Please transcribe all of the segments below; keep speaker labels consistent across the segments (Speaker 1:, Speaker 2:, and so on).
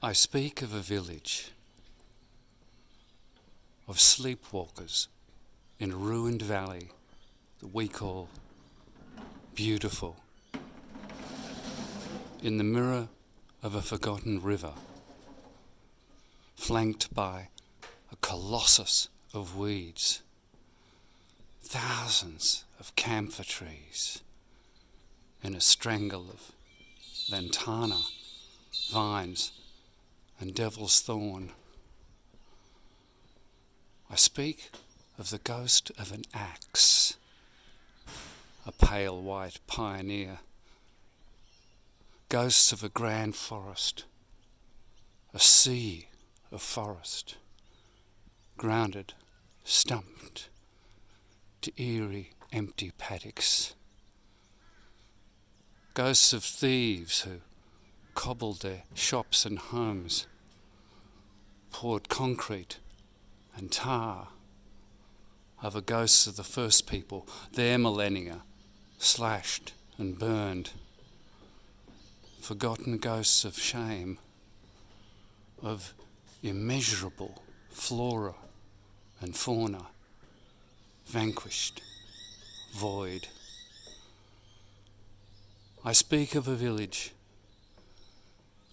Speaker 1: I speak of a village, of sleepwalkers in a ruined valley that we call beautiful, in the mirror of a forgotten river, flanked by a colossus of weeds, thousands of camphor trees, in a strangle of lantana, vines and devil's thorn. I speak of the ghost of an axe, a pale white pioneer, ghosts of a grand forest, a sea of forest, grounded, stumped to eerie, empty paddocks. Ghosts of thieves who cobbled their shops and homes, poured concrete and tar over ghosts of the first people, their millennia, slashed and burned. Forgotten ghosts of shame, of immeasurable flora and fauna, vanquished, void. I speak of a village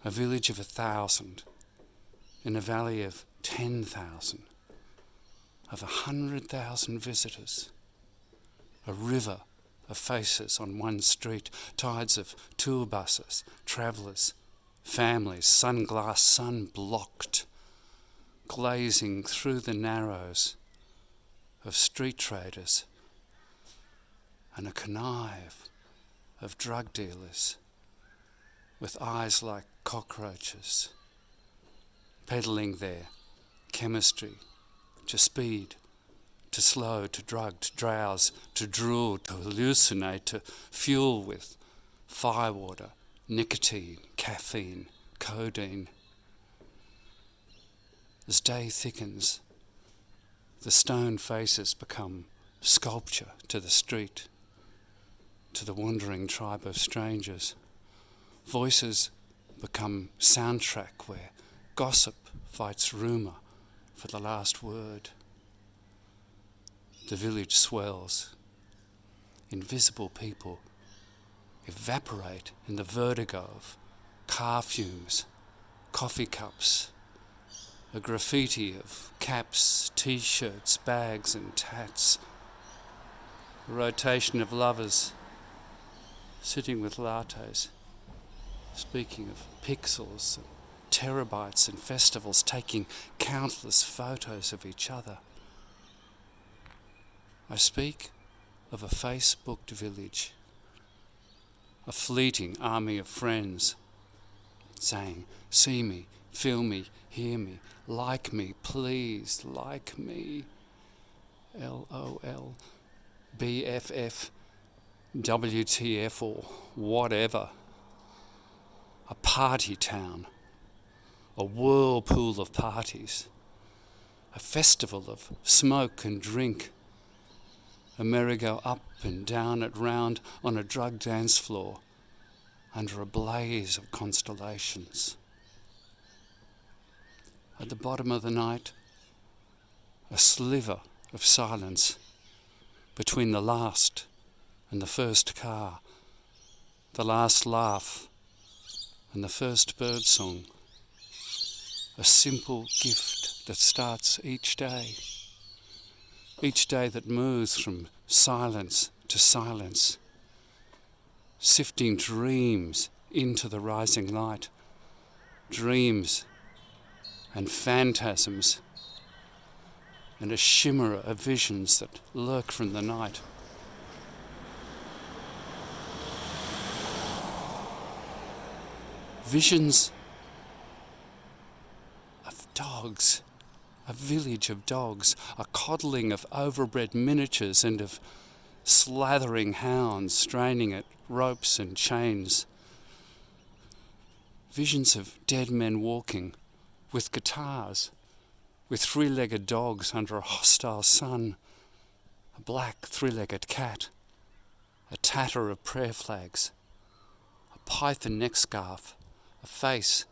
Speaker 1: of 1,000, in a valley of 10,000, of 100,000 visitors, a river of faces on one street, tides of tour buses, travellers, families, sun-blocked, glazing through the narrows of street traders, and a connive of drug dealers with eyes like cockroaches, peddling their chemistry to speed, to slow, to drug, to drowse, to drool, to hallucinate, to fuel with firewater, nicotine, caffeine, codeine. As day thickens, the stone faces become sculpture to the street, to the wandering tribe of strangers. Voices become soundtrack where gossip fights rumour for the last word. The village swells. Invisible people evaporate in the vertigo of car fumes, coffee cups, a graffiti of caps, t-shirts, bags and tats, a rotation of lovers sitting with lattes, speaking of pixels and terabytes and festivals, taking countless photos of each other. I speak of a Facebooked village, a fleeting army of friends saying, see me, feel me, hear me, like me, please, like me, LOL, BFF, WTF or whatever. A party town, a whirlpool of parties, a festival of smoke and drink, a merry-go up and down and round on a drug dance floor under a blaze of constellations. At the bottom of the night, a sliver of silence between the last and the first car, the last laugh and the first birdsong, a simple gift that starts each day that moves from silence to silence, sifting dreams into the rising light, dreams and phantasms, and a shimmer of visions that lurk from the night. Visions of dogs, a village of dogs, a coddling of overbred miniatures and of slathering hounds straining at ropes and chains. Visions of dead men walking with guitars, with three-legged dogs under a hostile sun, a black three-legged cat, a tatter of prayer flags, a python neck scarf, a face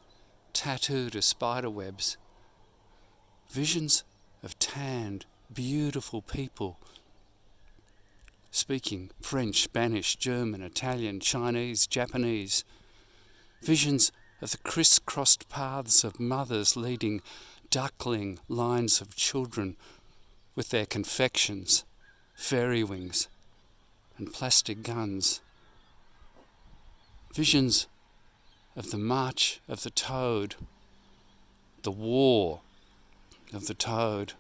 Speaker 1: tattooed as spider webs. Visions of tanned, beautiful people speaking French, Spanish, German, Italian, Chinese, Japanese. Visions of the crisscrossed paths of mothers leading duckling lines of children with their confections, fairy wings, and plastic guns. Visions of the march of the toad, the war of the toad.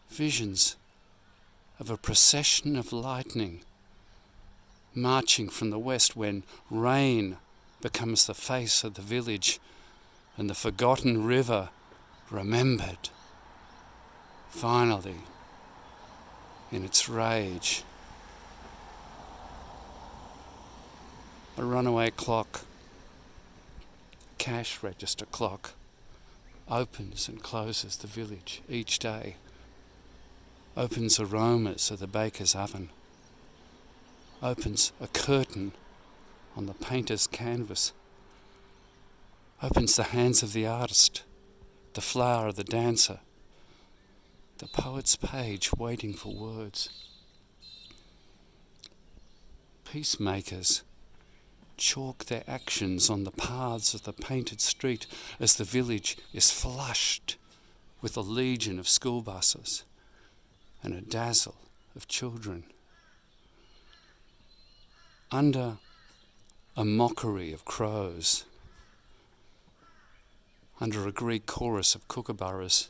Speaker 1: Visions of a procession of lightning marching from the west when rain becomes the face of the village and the forgotten river remembered, finally, in its rage. A runaway clock, cash register clock, opens and closes the village each day, opens aromas of the baker's oven, opens a curtain on the painter's canvas, opens the hands of the artist, the flower of the dancer, the poet's page waiting for words. Peacemakers chalk their actions on the paths of the painted street as the village is flushed with a legion of school buses and a dazzle of children. Under a mockery of crows, under a Greek chorus of kookaburras,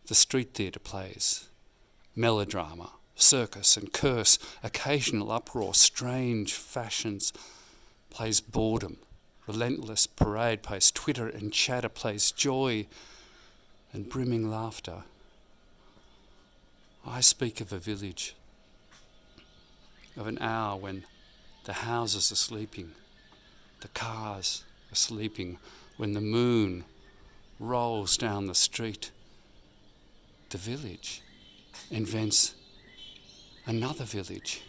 Speaker 1: the street theatre plays, melodrama, circus and curse, occasional uproar, strange fashions, plays boredom, relentless parade plays twitter and chatter, plays joy and brimming laughter. I speak of a village, of an hour when the houses are sleeping, the cars are sleeping, when the moon rolls down the street. The village invents another village.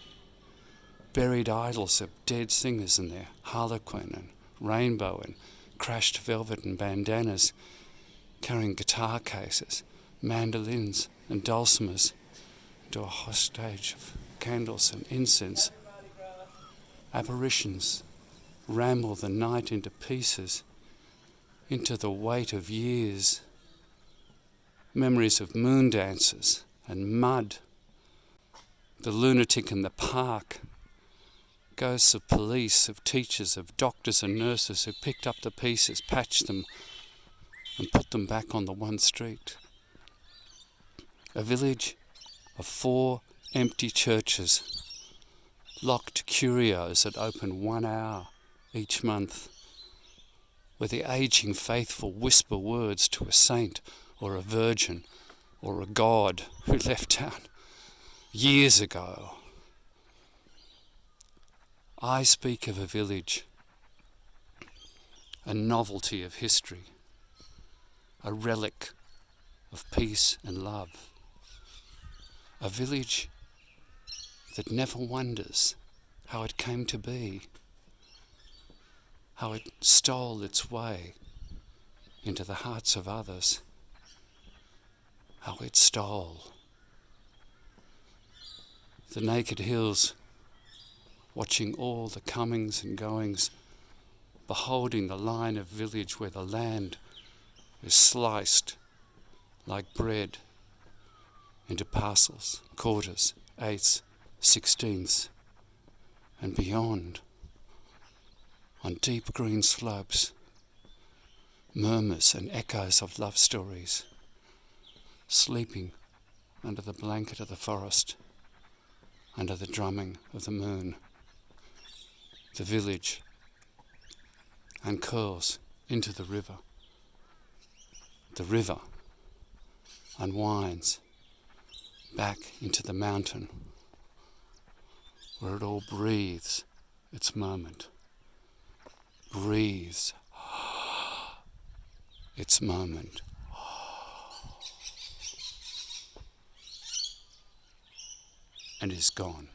Speaker 1: Buried idols of dead singers and their harlequin and rainbow and crashed velvet and bandanas, carrying guitar cases, mandolins and dulcimers into a hostage of candles and incense. Apparitions ramble the night into pieces, into the weight of years. Memories of moon dances and mud, the lunatic in the park, ghosts of police, of teachers, of doctors and nurses who picked up the pieces, patched them and put them back on the one street. A village of 4 empty churches, locked curios that open 1 hour each month, where the aging faithful whisper words to a saint or a virgin or a god who left town years ago. I speak of a village, a novelty of history, a relic of peace and love, a village that never wonders how it came to be, how it stole its way into the hearts of others, how it stole. The naked hills, watching all the comings and goings, beholding the line of village where the land is sliced like bread into parcels, quarters, eighths, 16ths, and beyond, on deep green slopes, murmurs and echoes of love stories, sleeping under the blanket of the forest, under the drumming of the moon. The village uncurls into the river. The river unwinds back into the mountain, where it all breathes its moment, breathes its moment. And is gone.